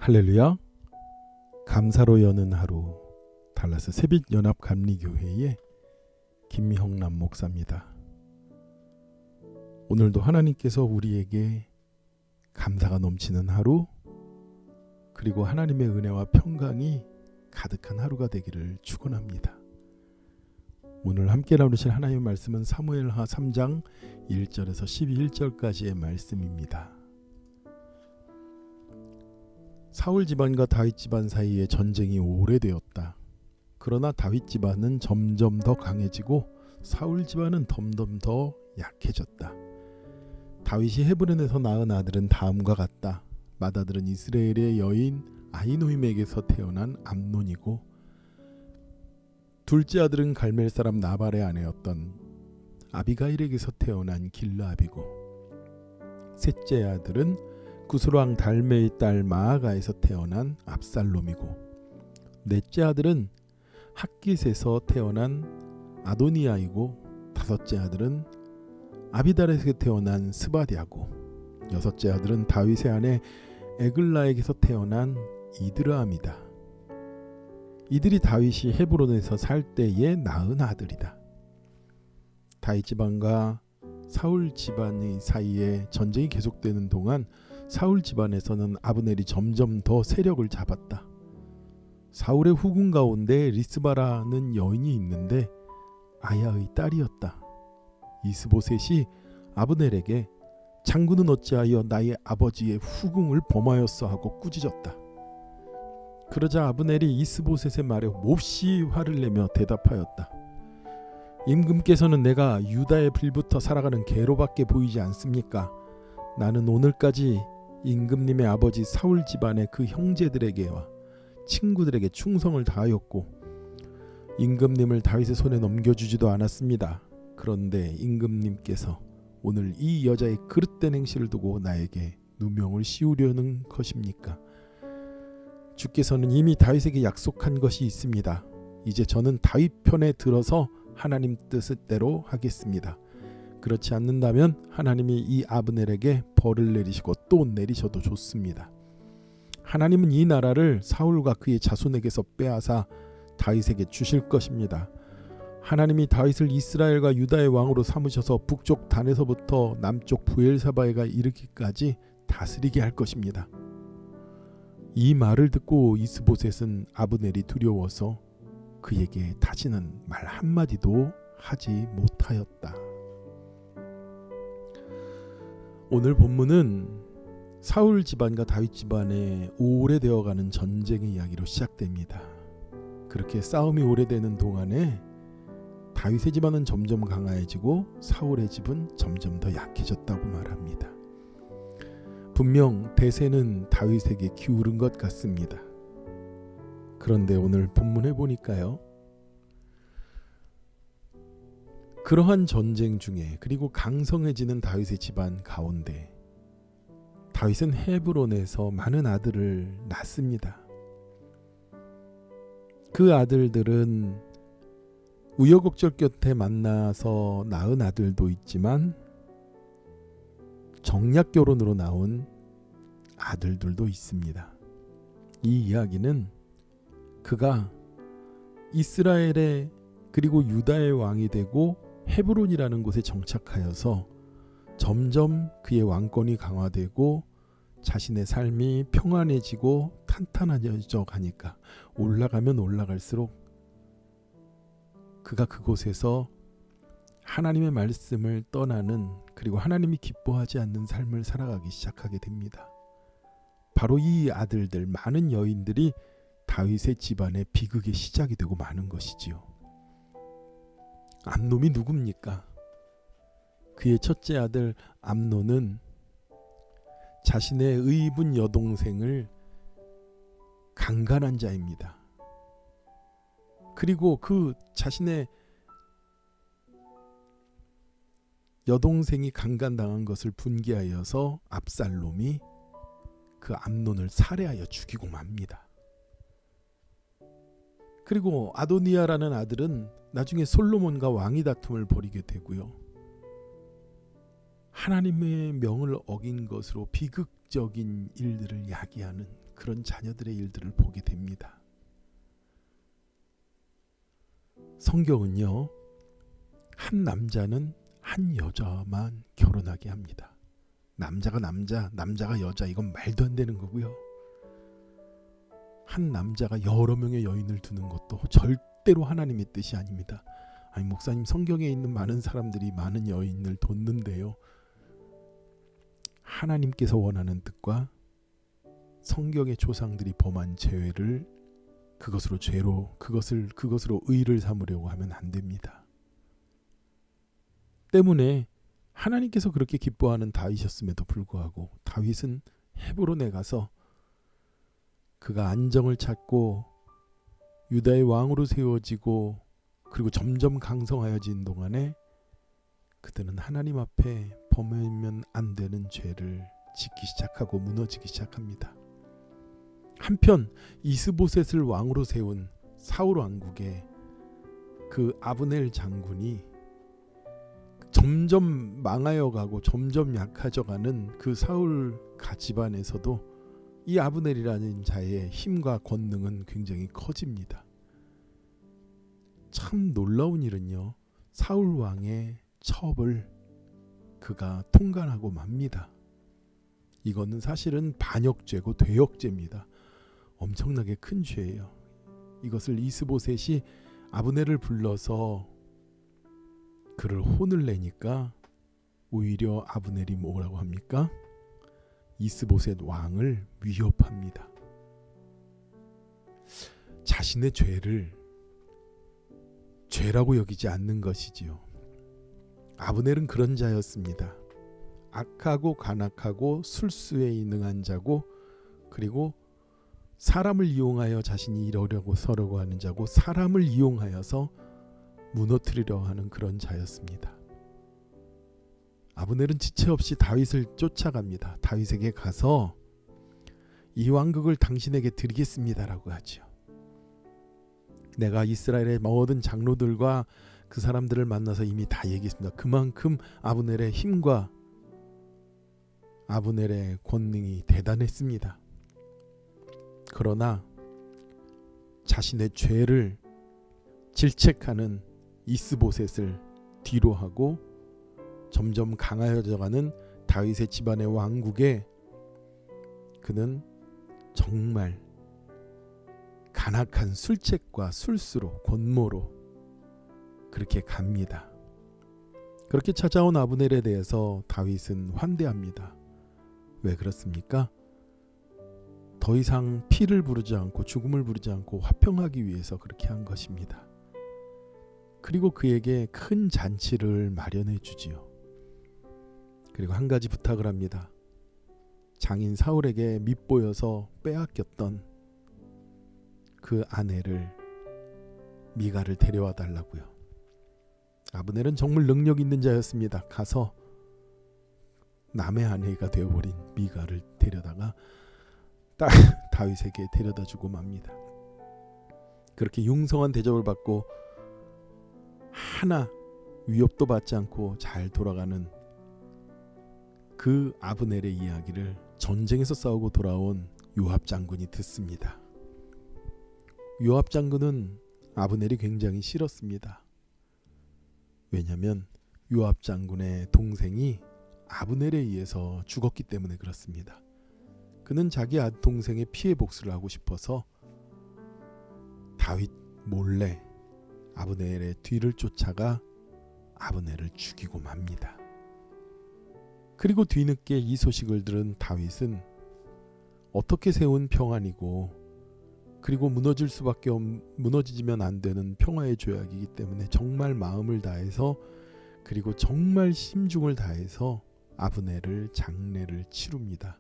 할렐루야. 감사로 여는 하루 달라스 새빛연합감리교회의 김형남 목사입니다. 오늘도 하나님께서 우리에게 감사가 넘치는 하루, 그리고 하나님의 은혜와 평강이 가득한 하루가 되기를 축원합니다. 오늘 함께 나누실 하나님의 말씀은 사무엘하 3장 1절에서 11절까지의 말씀입니다. 사울 집안과 다윗 집안 사이에 전쟁이 오래되었다. 그러나 다윗 집안은 점점 더 강해지고 사울 집안은 점점 더 약해졌다. 다윗이 헤브론에서 낳은 아들은 다음과 같다. 맏아들은 이스라엘의 여인 아히노임에게서 태어난 암논이고, 둘째 아들은 갈멜 사람 나발의 아내였던 아비가일에게서 태어난 길라압이고, 셋째 아들은 구스왕 달메의 딸 마아가에서 태어난 압살롬이고, 넷째 아들은 핫깃에서 태어난 아도니아이고, 다섯째 아들은 아비달에서 태어난 스바디아고, 여섯째 아들은 다윗의 아내 에글라에게서 태어난 이드라함이다. 이들이 다윗이 헤브론에서 살 때에 낳은 아들이다. 다윗 집안과 사울 집안의 사이에 전쟁이 계속되는 동안 사울 집안에서는 아브넬이 점점 더 세력을 잡았다. 사울의 후궁 가운데 리스바라는 여인이 있는데 아야의 딸이었다. 이스보셋이 아브넬에게 장군은 어찌하여 나의 아버지의 후궁을 범하였어 하고 꾸짖었다. 그러자 아브넬이 이스보셋의 말에 몹시 화를 내며 대답하였다. 임금께서는 내가 유다에 빌부터 살아가는 개로밖에 보이지 않습니까? 나는 오늘까지 임금님의 아버지 사울 집안의 그 형제들에게와 친구들에게 충성을 다하였고 임금님을 다윗의 손에 넘겨주지도 않았습니다. 그런데 임금님께서 오늘 이 여자의 그릇된 행실을 두고 나에게 누명을 씌우려는 것입니까? 주께서는 이미 다윗에게 약속한 것이 있습니다. 이제 저는 다윗 편에 들어서 하나님 뜻대로 하겠습니다. 그렇지 않는다면 하나님이 이 아브넬에게 벌을 내리시고 또 내리셔도 좋습니다. 하나님은 이 나라를 사울과 그의 자손에게서 빼앗아 다윗에게 주실 것입니다. 하나님이 다윗을 이스라엘과 유다의 왕으로 삼으셔서 북쪽 단에서부터 남쪽 부엘사바에가 이르기까지 다스리게 할 것입니다. 이 말을 듣고 이스보셋은 아브넬이 두려워서 그에게 다시는 말 한마디도 하지 못하였다. 오늘 본문은 사울 집안과 다윗 집안의 오래되어가는 전쟁의 이야기로 시작됩니다. 그렇게 싸움이 오래되는 동안에 다윗의 집안은 점점 강해지고 사울의 집은 점점 더 약해졌다고 말합니다. 분명 대세는 다윗에게 기울은 것 같습니다. 그런데 오늘 본문에 보니까요, 그러한 전쟁 중에 그리고 강성해지는 다윗의 집안 가운데 다윗은 헤브론에서 많은 아들을 낳습니다. 그 아들들은 우여곡절 끝에 만나서 낳은 아들도 있지만 정략 결혼으로 나온 아들들도 있습니다. 이 이야기는 그가 이스라엘의 그리고 유다의 왕이 되고 헤브론이라는 곳에 정착하여서 점점 그의 왕권이 강화되고 자신의 삶이 평안해지고 탄탄해져 가니까 올라가면 올라갈수록 그가 그곳에서 하나님의 말씀을 떠나는, 그리고 하나님이 기뻐하지 않는 삶을 살아가기 시작하게 됩니다. 바로 이 아들들, 많은 여인들이 다윗의 집안의 비극의 시작이 되고 마는 것이지요. 암논이 누굽니까? 그의 첫째 아들 암논은 자신의 의분 여동생을 강간한 자입니다. 그리고 그 자신의 여동생이 강간당한 것을 분개하여서 압살롬이 그 암논을 살해하여 죽이고 맙니다. 그리고 아도니아라는 아들은 나중에 솔로몬과 왕위 다툼을 벌이게 되고요. 하나님의 명을 어긴 것으로 비극적인 일들을 야기하는 그런 자녀들의 일들을 보게 됩니다. 성경은요, 한 남자는 한 여자만 결혼하게 합니다. 남자가 남자, 남자가 여자, 이건 말도 안 되는 거고요. 한 남자가 여러 명의 여인을 두는 것도 절대로 하나님의 뜻이 아닙니다. 아니, 목사님, 성경에 있는 많은 사람들이 많은 여인을 뒀는데요, 하나님께서 원하는 뜻과 성경의 조상들이 범한 죄를 그것으로 의를 삼으려고 하면 안 됩니다. 때문에 하나님께서 그렇게 기뻐하는 다윗이었음에도 불구하고 다윗은 헤브론에 가서 그가 안정을 찾고 유다의 왕으로 세워지고 그리고 점점 강성하여진 동안에 그들은 하나님 앞에 범하면 안 되는 죄를 짓기 시작하고 무너지기 시작합니다. 한편 이스보셋을 왕으로 세운 사울 왕국의 그 아브넬 장군이 점점 망하여 가고 점점 약해져 가는 그 사울 집안에서도 이 아브넬이라는 자의 힘과 권능은 굉장히 커집니다. 참 놀라운 일은요, 사울 왕의 첩을 그가 통관하고 맙니다. 이거는 사실은 반역죄고 대역죄입니다. 엄청나게 큰 죄예요. 이것을 이스보셋이 아브넬을 불러서 그를 혼을 내니까 오히려 아브넬이 뭐라고 합니까? 이스보셋 왕을 위협합니다. 자신의 죄를 죄라고 여기지 않는 것이지요. 아브넬은 그런 자였습니다. 악하고 간악하고 술수에 능한 자고, 그리고 사람을 이용하여 자신이 이루려고 서려고 하는 자고, 사람을 이용하여서 무너뜨리려 하는 그런 자였습니다. 아브넬은 지체 없이 다윗을 쫓아갑니다. 다윗에게 가서 이 왕국을 당신에게 드리겠습니다라고 하죠. 내가 이스라엘의 모든 장로들과 그 사람들을 만나서 이미 다 얘기했습니다. 그만큼 아브넬의 힘과 아브넬의 권능이 대단했습니다. 그러나 자신의 죄를 질책하는 이스보셋을 뒤로 하고 점점 강하여져가는 다윗의 집안의 왕국에 그는 정말 간악한 술책과 술수로, 권모로 그렇게 갑니다. 그렇게 찾아온 아브넬에 대해서 다윗은 환대합니다. 왜 그렇습니까? 더 이상 피를 부르지 않고 죽음을 부르지 않고 화평하기 위해서 그렇게 한 것입니다. 그리고 그에게 큰 잔치를 마련해 주지요. 그리고 한 가지 부탁을 합니다. 장인 사울에게 밉보여서 빼앗겼던 그 아내를, 미갈을 데려와 달라고요. 아브넬은 정말 능력 있는 자였습니다. 가서 남의 아내가 되어버린 미갈을 데려다가 다윗에게 데려다 주고 맙니다. 그렇게 융성한 대접을 받고 하나 위협도 받지 않고 잘 돌아가는 그 아브넬의 이야기를 전쟁에서 싸우고 돌아온 요압 장군이 듣습니다. 요압 장군은 아브넬이 굉장히 싫었습니다. 왜냐하면 요압 장군의 동생이 아브넬에 의해서 죽었기 때문에 그렇습니다. 그는 자기 동생의 피해 복수를 하고 싶어서 다윗 몰래 아브넬의 뒤를 쫓아가 아브넬을 죽이고 맙니다. 그리고 뒤늦게 이 소식을 들은 다윗은 어떻게 세운 평안이고, 그리고 무너지면 안 되는 평화의 조약이기 때문에 정말 마음을 다해서, 그리고 정말 심중을 다해서 아브넬을 장례를 치룹니다.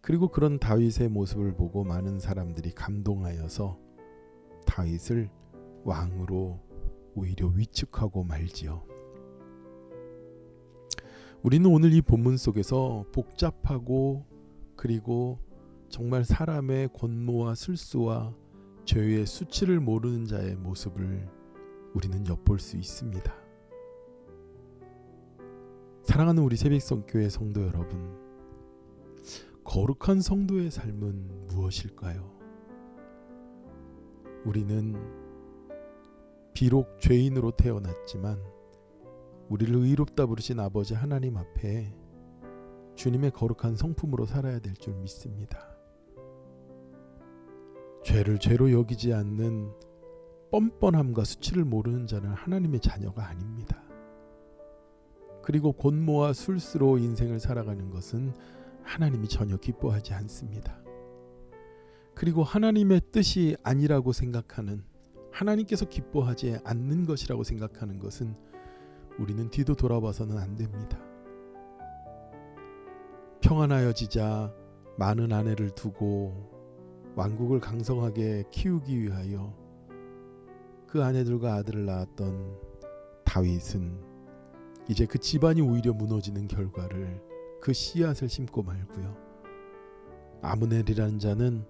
그리고 그런 다윗의 모습을 보고 많은 사람들이 감동하여서 다윗을 왕으로 오히려 위축하고 말지요. 우리는 오늘 이 본문 속에서 복잡하고 그리고 정말 사람의 권모와 술수와 죄의 수치를 모르는 자의 모습을 우리는 엿볼 수 있습니다. 사랑하는 우리 새벽성교회 성도 여러분, 거룩한 성도의 삶은 무엇일까요? 우리는 비록 죄인으로 태어났지만 우리를 의롭다 부르신 아버지 하나님 앞에 주님의 거룩한 성품으로 살아야 될 줄 믿습니다. 죄를 죄로 여기지 않는 뻔뻔함과 수치를 모르는 자는 하나님의 자녀가 아닙니다. 그리고 곤모와 술수로 인생을 살아가는 것은 하나님이 전혀 기뻐하지 않습니다. 그리고 하나님의 뜻이 아니라고 생각하는, 하나님께서 기뻐하지 않는 것이라고 생각하는 것은 우리는 뒤도 돌아봐서는 안 됩니다. 평안하여지자 많은 아내를 두고 왕국을 강성하게 키우기 위하여 그 아내들과 아들을 낳았던 다윗은 이제 그 집안이 오히려 무너지는 결과를, 그 씨앗을 심고 말고요. 아므넬이라는 자는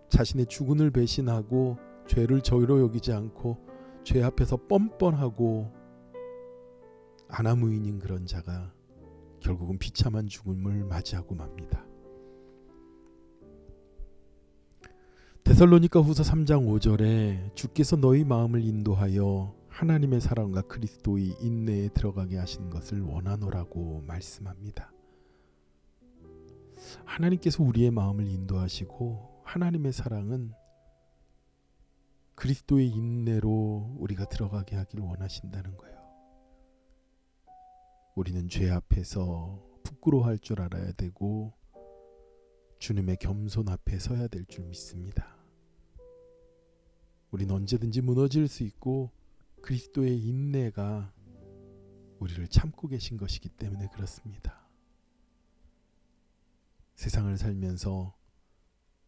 자신의 주군을 배신하고 죄를 저희로 여기지 않고 죄 앞에서 뻔뻔하고 아나무인인 그런 자가 결국은 비참한 죽음을 맞이하고 맙니다. 데살로니가 후서 3장 5절에 주께서 너희 마음을 인도하여 하나님의 사랑과 그리스도의 인내에 들어가게 하신 것을 원하노라고 말씀합니다. 하나님께서 우리의 마음을 인도하시고 하나님의 사랑은 그리스도의 인내로 우리가 들어가게 하길 원하신다는 거예요. 우리는 죄 앞에서 부끄러워할 줄 알아야 되고 주님의 겸손 앞에 서야 될 줄 믿습니다. 우리는 언제든지 무너질 수 있고 그리스도의 인내가 우리를 참고 계신 것이기 때문에 그렇습니다. 세상을 살면서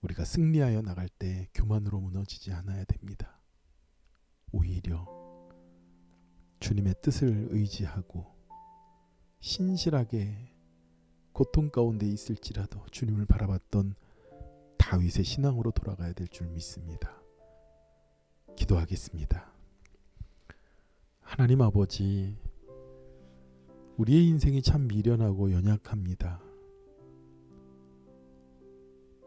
우리가 승리하여 나갈 때 교만으로 무너지지 않아야 됩니다. 오히려 주님의 뜻을 의지하고 신실하게 고통 가운데 있을지라도 주님을 바라봤던 다윗의 신앙으로 돌아가야 될 줄 믿습니다. 기도하겠습니다. 하나님 아버지, 우리의 인생이 참 미련하고 연약합니다.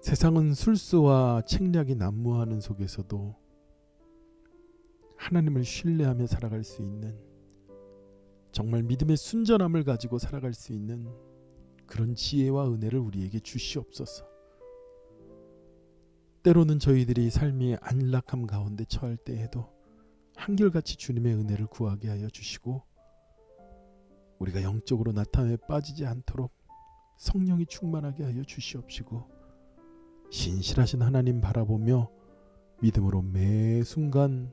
세상은 술수와 책략이 난무하는 속에서도 하나님을 신뢰하며 살아갈 수 있는, 정말 믿음의 순전함을 가지고 살아갈 수 있는 그런 지혜와 은혜를 우리에게 주시옵소서. 때로는 저희들이 삶이 안락함 가운데 처할 때에도 한결같이 주님의 은혜를 구하게 하여 주시고 우리가 영적으로 나타내 빠지지 않도록 성령이 충만하게 하여 주시옵시고 신실하신 하나님 바라보며 믿음으로 매 순간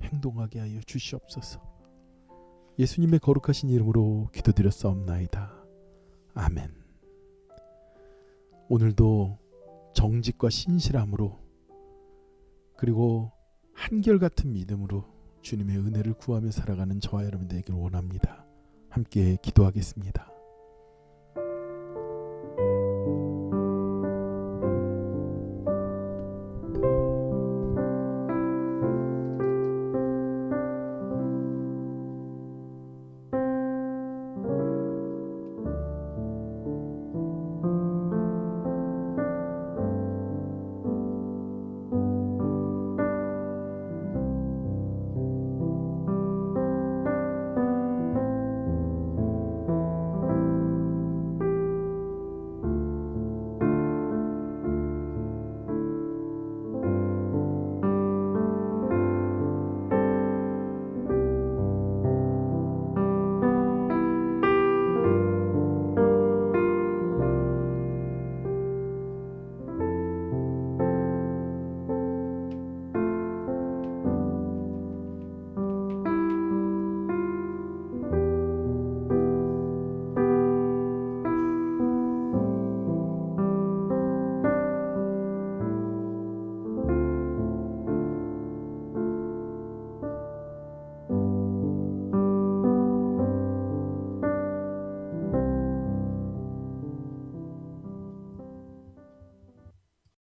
행동하게 하여 주시옵소서. 예수님의 거룩하신 이름으로 기도드렸사옵나이다. 아멘. 오늘도 정직과 신실함으로 그리고 한결같은 믿음으로 주님의 은혜를 구하며 살아가는 저와 여러분 되기를 원합니다. 함께 기도하겠습니다.